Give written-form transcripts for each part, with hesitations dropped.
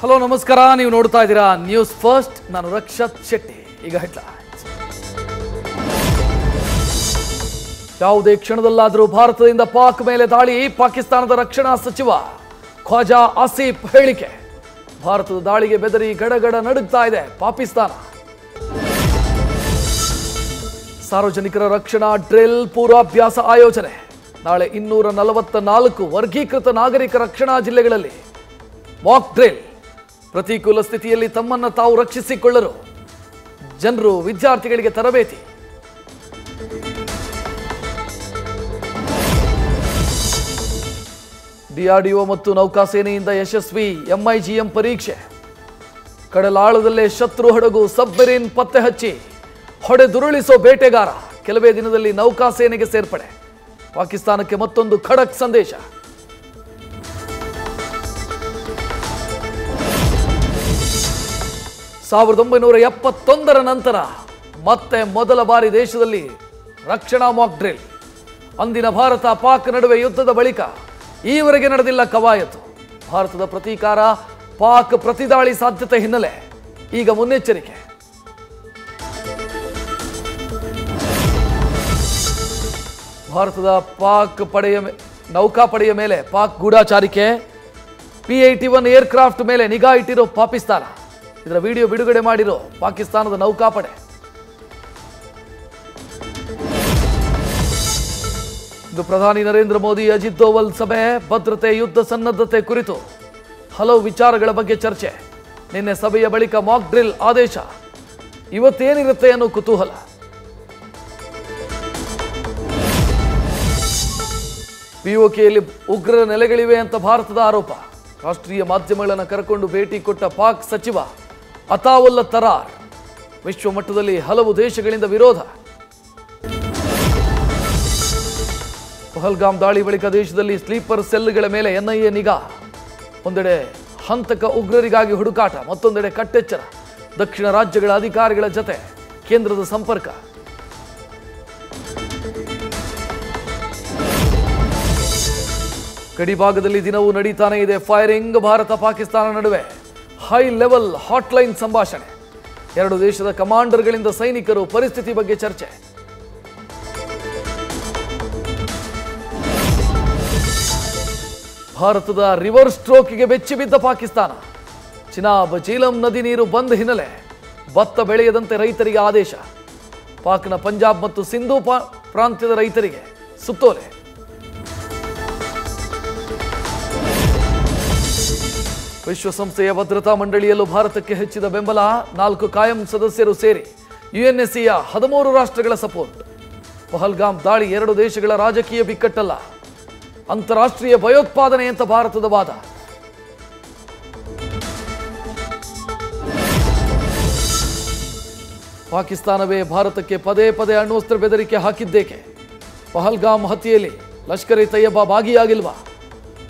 Hello ನಮಸ್ಕಾರ, ನೀವು ನೋಡ್ತಾ ಇದ್ದೀರಾ ನ್ಯೂಸ್ ಫಸ್ಟ್. ನಾನು ರಕ್ಷತ್ ಶೆಟ್ಟಿ. ಈಗ ಹೆಡ್ಲೈನ್ಸ್. ಯಾವುದೇ ಕ್ಷಣದಲ್ಲಾದರೂ ಭಾರತದಿಂದ ಪಾಕ್ ಮೇಲೆ ದಾಳಿ, ಪಾಕಿಸ್ತಾನದ ರಕ್ಷಣಾ ಸಚಿವ ಖ್ವಾಜಾ ಆಸಿಫ್ ಹೇಳಿಕೆ. ಭಾರತದ ದಾಳಿಗೆ ಬೆದರಿ ಗಡಗಡ ನಡುಗ್ತಾ ಇದೆ ಪಾಕಿಸ್ತಾನ. ಸಾರ್ವಜನಿಕರ ರಕ್ಷಣಾ ಡ್ರಿಲ್ ಪೂರ್ವಾಭ್ಯಾಸ ಆಯೋಜನೆ. ನಾಳೆ 244 ವರ್ಗೀಕೃತ ನಾಗರಿಕ ರಕ್ಷಣಾ ಜಿಲ್ಲೆಗಳಲ್ಲಿ ಮಾಕ್ ಡ್ರಿಲ್. ಪ್ರತಿಕೂಲ ಸ್ಥಿತಿಯಲ್ಲಿ ತಮ್ಮನ್ನು ತಾವು ರಕ್ಷಿಸಿಕೊಳ್ಳಲು ಜನರು, ವಿದ್ಯಾರ್ಥಿಗಳಿಗೆ ತರಬೇತಿ. ಡಿಆರ್ಡಿಒ ಮತ್ತು ನೌಕಾಸೇನೆಯಿಂದ ಯಶಸ್ವಿ ಎಂಐಜಿಎಂ ಪರೀಕ್ಷೆ. ಕಡಲಾಳದಲ್ಲೇ ಶತ್ರು ಹಡಗು ಸಬ್ಮರೀನ್ ಪತ್ತೆ ಹಚ್ಚಿ ಹೊಡೆದುರುಳಿಸೋ ಬೇಟೆಗಾರ. ಕೆಲವೇ ದಿನದಲ್ಲಿ ನೌಕಾಸೇನೆಗೆ ಸೇರ್ಪಡೆ. ಪಾಕಿಸ್ತಾನಕ್ಕೆ ಮತ್ತೊಂದು ಖಡಕ್ ಸಂದೇಶ. 1971ರ ನಂತರ ಮತ್ತೆ ಮೊದಲ ಬಾರಿ ದೇಶದಲ್ಲಿ ರಕ್ಷಣಾ ಮಾಕ್ ಡ್ರಿಲ್. ಅಂದಿನ ಭಾರತ ಪಾಕ್ ನಡುವೆ ಯುದ್ಧದ ಬಳಿಕ ಈವರೆಗೆ ನಡೆದಿಲ್ಲ ಕವಾಯತು. ಭಾರತದ ಪ್ರತೀಕಾರ, ಪಾಕ್ ಪ್ರತಿದಾಳಿ ಸಾಧ್ಯತೆ ಹಿನ್ನೆಲೆ ಈಗ ಮುನ್ನೆಚ್ಚರಿಕೆ. ಭಾರತದ ನೌಕಾಪಡೆಯ ಮೇಲೆ ಪಾಕ್ ಗೂಢಾಚಾರಿಕೆ. P-81 ಏರ್ಕ್ರಾಫ್ಟ್ ಮೇಲೆ ನಿಗಾ ಇಟ್ಟಿರೋ ಪಾಕಿಸ್ತಾನ. ಇದರ ವಿಡಿಯೋ ಬಿಡುಗಡೆ ಮಾಡಿರೋ ಪಾಕಿಸ್ತಾನದ ನೌಕಾಪಡೆ. ಇಂದು ಪ್ರಧಾನಿ ನರೇಂದ್ರ ಮೋದಿ ಅಜಿತ್ ದೋವಲ್ ಸಭೆ. ಭದ್ರತೆ, ಯುದ್ಧ ಸನ್ನದ್ಧತೆ ಕುರಿತು ಹಲವು ವಿಚಾರಗಳ ಬಗ್ಗೆ ಚರ್ಚೆ. ನಿನ್ನೆ ಸಭೆಯ ಬಳಿಕ ಮಾಕ್ ಡ್ರಿಲ್ ಆದೇಶ. ಇವತ್ತೇನಿರುತ್ತೆ ಅನ್ನೋ ಕುತೂಹಲ. POKಯಲ್ಲಿ ಉಗ್ರರ ನೆಲೆಗಳಿವೆ ಅಂತ ಭಾರತದ ಆರೋಪ. ರಾಷ್ಟ್ರೀಯ ಮಾಧ್ಯಮಗಳನ್ನು ಕರೆಕೊಂಡು ಭೇಟಿ ಕೊಟ್ಟ ಪಾಕ್ ಸಚಿವ ಅತಾವುಲ್ಲಾ ತರಾರ್. ವಿಶ್ವ ಮಟ್ಟದಲ್ಲಿ ಹಲವು ದೇಶಗಳಿಂದ ವಿರೋಧ. ಪಹಲ್ಗಾಮ್ ದಾಳಿ ಬಳಿಕ ದೇಶದಲ್ಲಿ ಸ್ಲೀಪರ್ ಸೆಲ್ಗಳ ಮೇಲೆ NIA ನಿಗಾ. ಒಂದೆಡೆ ಹಂತಕ ಉಗ್ರರಿಗಾಗಿ ಹುಡುಕಾಟ, ಮತ್ತೊಂದೆಡೆ ಕಟ್ಟೆಚ್ಚರ. ದಕ್ಷಿಣ ರಾಜ್ಯಗಳ ಅಧಿಕಾರಿಗಳ ಜತೆ ಕೇಂದ್ರದ ಸಂಪರ್ಕ. ಗಡಿಭಾಗದಲ್ಲಿ ದಿನವೂ ನಡೀತಾನೆ ಇದೆ ಫೈರಿಂಗ್. ಭಾರತ ಪಾಕಿಸ್ತಾನ ನಡುವೆ ಹೈ ಲೆವೆಲ್ ಹಾಟ್ಲೈನ್ ಸಂಭಾಷಣೆ. ಎರಡು ದೇಶದ ಕಮಾಂಡರ್ಗಳಿಂದ ಸೈನಿಕರು, ಪರಿಸ್ಥಿತಿ ಬಗ್ಗೆ ಚರ್ಚೆ. ಭಾರತದ ರಿವರ್ಸ್ ಸ್ಟ್ರೋಕ್ಗೆ ಬೆಚ್ಚಿಬಿದ್ದ ಪಾಕಿಸ್ತಾನ. ಚಿನಾಬ್, ಜೀಲಂ ನದಿ ನೀರು ಬಂದ್ ಹಿನ್ನೆಲೆ ಭತ್ತ ಬೆಳೆಯದಂತೆ ರೈತರಿಗೆ ಆದೇಶ. ಪಾಕ್ನ ಪಂಜಾಬ್ ಮತ್ತು ಸಿಂಧೂ ಪ್ರಾಂತ್ಯದ ರೈತರಿಗೆ ಸುತ್ತೋಲೆ. ವಿಶ್ವಸಂಸ್ಥೆಯ ಭದ್ರತಾ ಮಂಡಳಿಯಲ್ಲೂ ಭಾರತಕ್ಕೆ ಹೆಚ್ಚಿದ ಬೆಂಬಲ. 4 ಕಾಯಂ ಸದಸ್ಯರು ಸೇರಿ UNSCಯ 13 ರಾಷ್ಟ್ರಗಳ ಸಪೋರ್ಟ್. ಪಹಲ್ಗಾಮ್ ದಾಳಿ 2 ದೇಶಗಳ ರಾಜಕೀಯ ಬಿಕ್ಕಟ್ಟಲ್ಲ, ಅಂತಾರಾಷ್ಟ್ರೀಯ ಭಯೋತ್ಪಾದನೆ ಅಂತ ಭಾರತದ ವಾದ. ಪಾಕಿಸ್ತಾನವೇ ಭಾರತಕ್ಕೆ ಪದೇ ಪದೇ ಅಣ್ವಸ್ತ್ರ ಬೆದರಿಕೆ ಹಾಕಿದ್ದೇಕೆ? ಪಹಲ್ಗಾಮ್ ಹತ್ಯೆಯಲ್ಲಿ ಲಷ್ಕರ್ ಇ ತಯ್ಯಬಾ ಭಾಗಿಯಾಗಿಲ್ವಾ?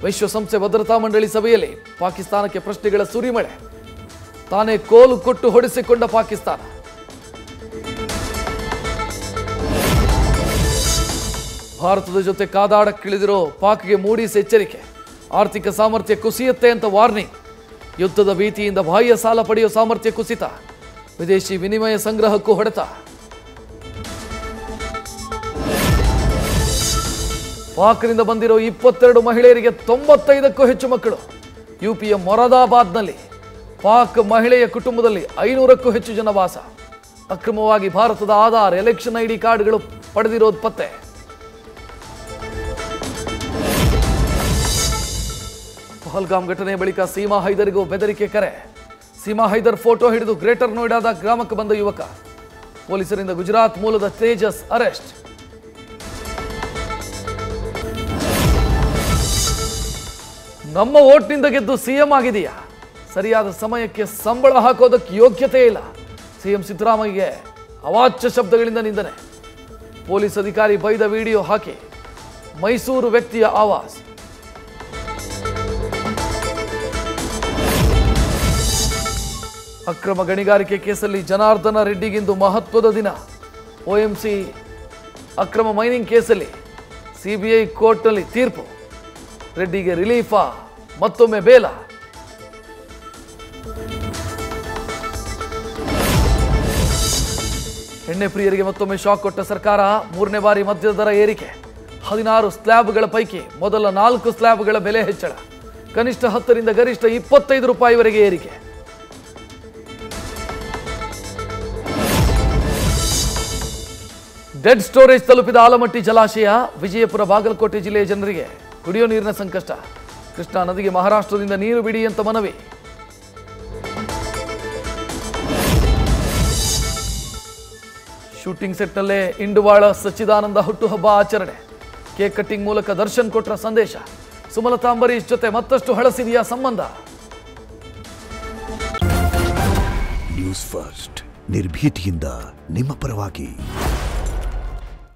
ವಿಶ್ವಸಂಸ್ಥೆ ಭದ್ರತಾ ಮಂಡಳಿ ಸಭೆಯಲ್ಲಿ ಪಾಕಿಸ್ತಾನಕ್ಕೆ ಪ್ರಶ್ನೆಗಳ ಸುರಿಮಳೆ. ತಾನೇ ಕೋಲು ಕೊಟ್ಟು ಹೊಡೆಸಿಕೊಂಡ ಪಾಕಿಸ್ತಾನ. ಭಾರತದ ಜೊತೆ ಕಾದಾಡಕ್ಕಿಳಿದಿರೋ ಪಾಕ್ಗೆ ಮೂಡೀಸ್ ಎಚ್ಚರಿಕೆ. ಆರ್ಥಿಕ ಸಾಮರ್ಥ್ಯ ಕುಸಿಯುತ್ತೆ ಅಂತ ವಾರ್ನಿಂಗ್. ಯುದ್ಧದ ಭೀತಿಯಿಂದ ಬಾಹ್ಯ ಸಾಲ ಪಡೆಯೋ ಸಾಮರ್ಥ್ಯ ಕುಸಿತ. ವಿದೇಶಿ ವಿನಿಮಯ ಸಂಗ್ರಹಕ್ಕೂ ಹೊಡೆತ. ಪಾಕ್ನಿಂದ ಬಂದಿರೋ 22 ಮಹಿಳೆಯರಿಗೆ 95ಕ್ಕೂ ಹೆಚ್ಚು ಮಕ್ಕಳು. UPಯ ಮೊರಾದಾಬಾದ್ನಲ್ಲಿ ಪಾಕ್ ಮಹಿಳೆಯ ಕುಟುಂಬದಲ್ಲಿ 500ಕ್ಕೂ ಹೆಚ್ಚು ಜನ ವಾಸ. ಅಕ್ರಮವಾಗಿ ಭಾರತದ ಆಧಾರ್, ಎಲೆಕ್ಷನ್ ID ಕಾರ್ಡ್ಗಳು ಪಡೆದಿರೋದು ಪತ್ತೆ. ಪಹಲ್ಗಾಮ್ ಘಟನೆ ಬಳಿಕ ಸೀಮಾ ಹೈದರ್ಗೂ ಬೆದರಿಕೆ ಕರೆ. ಸೀಮಾ ಹೈದರ್ ಫೋಟೋ ಹಿಡಿದು ಗ್ರೇಟರ್ ನೋಯ್ಡಾದ ಗ್ರಾಮಕ್ಕೆ ಬಂದ ಯುವಕ. ಪೊಲೀಸರಿಂದ ಗುಜರಾತ್ ಮೂಲದ ತೇಜಸ್ ಅರೆಸ್ಟ್. ನಮ್ಮ ಓಟ್ನಿಂದ ಗೆದ್ದು CM ಆಗಿದೆಯಾ? ಸರಿಯಾದ ಸಮಯಕ್ಕೆ ಸಂಬಳ ಹಾಕೋದಕ್ಕೆ ಯೋಗ್ಯತೆ ಇಲ್ಲ. CM ಸಿದ್ದರಾಮಯ್ಯಗೆ ಅವಾಚ್ಯ ಶಬ್ದಗಳಿಂದ ನಿಂದನೆ. ಪೊಲೀಸ್ ಅಧಿಕಾರಿ ಬೈದ ವಿಡಿಯೋ ಹಾಕಿ ಮೈಸೂರು ವ್ಯಕ್ತಿಯ ಆವಾಜ್. ಅಕ್ರಮ ಗಣಿಗಾರಿಕೆ ಕೇಸಲ್ಲಿ ಜನಾರ್ದನ ರೆಡ್ಡಿಗಿಂದು ಮಹತ್ವದ ದಿನ. OMC ಅಕ್ರಮ ಮೈನಿಂಗ್ ಕೇಸಲ್ಲಿ CBI ಕೋರ್ಟ್ನಲ್ಲಿ ತೀರ್ಪು. ರೆಡ್ಡಿಗೆ ರಿಲೀಫಾ, ಮತ್ತೊಮ್ಮೆ ಬೇಲ. ಎಣ್ಣೆ ಪ್ರಿಯರಿಗೆ ಮತ್ತೊಮ್ಮೆ ಶಾಕ್ ಕೊಟ್ಟ ಸರ್ಕಾರ. 3ನೇ ಬಾರಿ ಮದ್ಯದ ದರ ಏರಿಕೆ. 16 ಸ್ಲ್ಯಾಬ್ಗಳ ಪೈಕಿ ಮೊದಲ 4 ಸ್ಲ್ಯಾಬ್ಗಳ ಬೆಲೆ ಹೆಚ್ಚಳ. ಕನಿಷ್ಠ 10 ರಿಂದ ಗರಿಷ್ಠ 25 ರೂಪಾಯಿವರೆಗೆ ಏರಿಕೆ. ಡೆಡ್ ಸ್ಟೋರೇಜ್ ತಲುಪಿದ ಆಲಮಟ್ಟಿ ಜಲಾಶಯ. ವಿಜಯಪುರ ಬಾಗಲಕೋಟೆ ಜಿಲ್ಲೆಯ ಜನರಿಗೆ ಕುಡಿಯೋ ನೀರಿನ ಸಂಕಷ್ಟ. ಕೃಷ್ಣಾ ನದಿಗೆ ಮಹಾರಾಷ್ಟ್ರದಿಂದ ನೀರು ಬಿಡಿ ಅಂತ ಮನವಿ. ಶೂಟಿಂಗ್ ಸೆಟ್ನಲ್ಲೇ ಇಂಡುವಾಳ ಸಚ್ಚಿದಾನಂದ ಹುಟ್ಟುಹಬ್ಬ ಆಚರಣೆ. ಕೇಕ್ ಕಟ್ಟಿಂಗ್ ಮೂಲಕ ದರ್ಶನ್ ಕೊಟ್ರ ಸಂದೇಶ. ಸುಮಲತಾ ಅಂಬರೀಶ್ ಜೊತೆ ಮತ್ತಷ್ಟು ಹಳಸಿದೆಯಾ ಸಂಬಂಧ? ನ್ಯೂಸ್ ಫಸ್ಟ್ ನಿರ್ಭೀತಿಯಿಂದ ನಿಮ್ಮ ಪರವಾಗಿ.